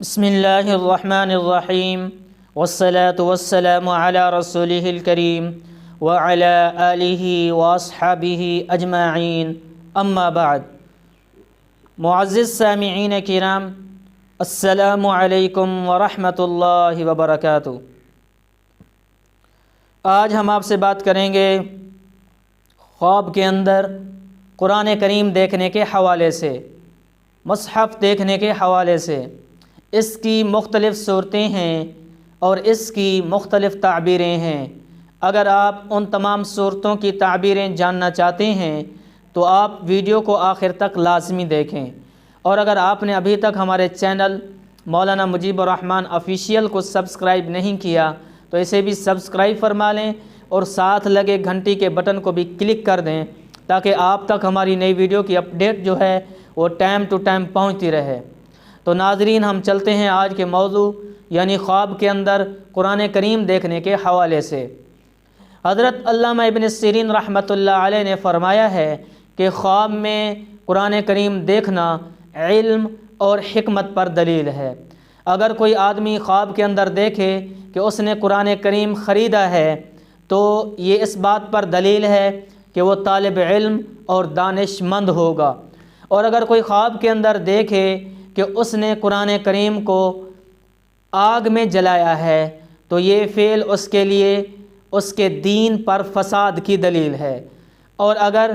بسم اللہ الرحمن الرحیم والصلاة والسلام علی رسولہ الکریم وعلی آلہ واصحابہ اجمعین اما بعد۔ معزز سامعین کرام، السلام علیکم ورحمۃ اللہ وبرکاتہ۔ آج ہم آپ سے بات کریں گے خواب کے اندر قرآن کریم دیکھنے کے حوالے سے، مصحف دیکھنے کے حوالے سے۔ اس کی مختلف صورتیں ہیں اور اس کی مختلف تعبیریں ہیں۔ اگر آپ ان تمام صورتوں کی تعبیریں جاننا چاہتے ہیں تو آپ ویڈیو کو آخر تک لازمی دیکھیں، اور اگر آپ نے ابھی تک ہمارے چینل مولانا مجیب الرحمن آفیشیل کو سبسکرائب نہیں کیا تو اسے بھی سبسکرائب فرما لیں، اور ساتھ لگے گھنٹی کے بٹن کو بھی کلک کر دیں تاکہ آپ تک ہماری نئی ویڈیو کی اپڈیٹ جو ہے وہ ٹائم ٹو ٹائم پہنچتی رہے۔ تو ناظرین، ہم چلتے ہیں آج کے موضوع یعنی خواب کے اندر قرآن کریم دیکھنے کے حوالے سے۔ حضرت علامہ ابن سیرین رحمۃ اللہ علیہ نے فرمایا ہے کہ خواب میں قرآن کریم دیکھنا علم اور حکمت پر دلیل ہے۔ اگر کوئی آدمی خواب کے اندر دیکھے کہ اس نے قرآن کریم خریدا ہے تو یہ اس بات پر دلیل ہے کہ وہ طالب علم اور دانش مند ہوگا، اور اگر کوئی خواب کے اندر دیکھے کہ اس نے قرآن کریم کو آگ میں جلایا ہے تو یہ فعل اس کے لیے اس کے دین پر فساد کی دلیل ہے۔ اور اگر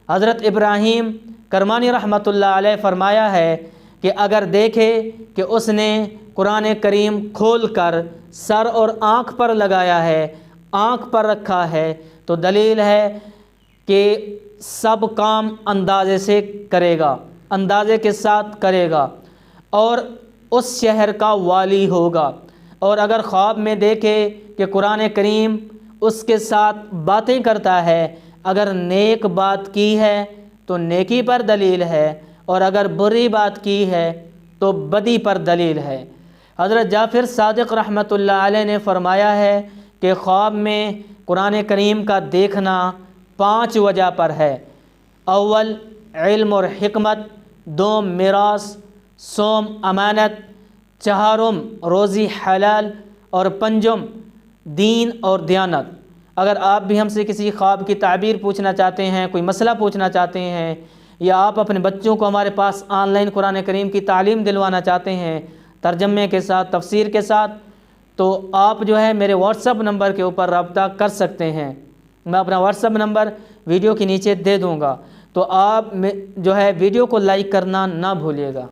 حضرت ابراہیم کرمانی رحمۃ اللہ علیہ فرمایا ہے کہ اگر دیکھے کہ اس نے قرآن کریم کھول کر سر اور آنکھ پر لگایا ہے، آنکھ پر رکھا ہے، تو دلیل ہے کہ سب کام اندازے سے کرے گا، اندازے کے ساتھ کرے گا اور اس شہر کا والی ہوگا۔ اور اگر خواب میں دیکھے کہ قرآن کریم اس کے ساتھ باتیں کرتا ہے، اگر نیک بات کی ہے تو نیکی پر دلیل ہے، اور اگر بری بات کی ہے تو بدی پر دلیل ہے۔ حضرت جعفر صادق رحمۃ اللہ علیہ نے فرمایا ہے کہ خواب میں قرآن کریم کا دیکھنا 5 وجہ پر ہے۔ اول علم اور حکمت، دوم میراث، سوم امانت، چہارم روزی حلال، اور پنجم دین اور دیانت۔ اگر آپ بھی ہم سے کسی خواب کی تعبیر پوچھنا چاہتے ہیں، کوئی مسئلہ پوچھنا چاہتے ہیں، یا آپ اپنے بچوں کو ہمارے پاس آن لائن قرآن کریم کی تعلیم دلوانا چاہتے ہیں ترجمے کے ساتھ، تفسیر کے ساتھ، تو آپ جو ہے میرے واٹس ایپ نمبر کے اوپر رابطہ کر سکتے ہیں۔ میں اپنا واٹس ایپ نمبر ویڈیو کے نیچے دے دوں گا، تو آپ جو ہے ویڈیو کو لائک کرنا نہ بھولیے گا۔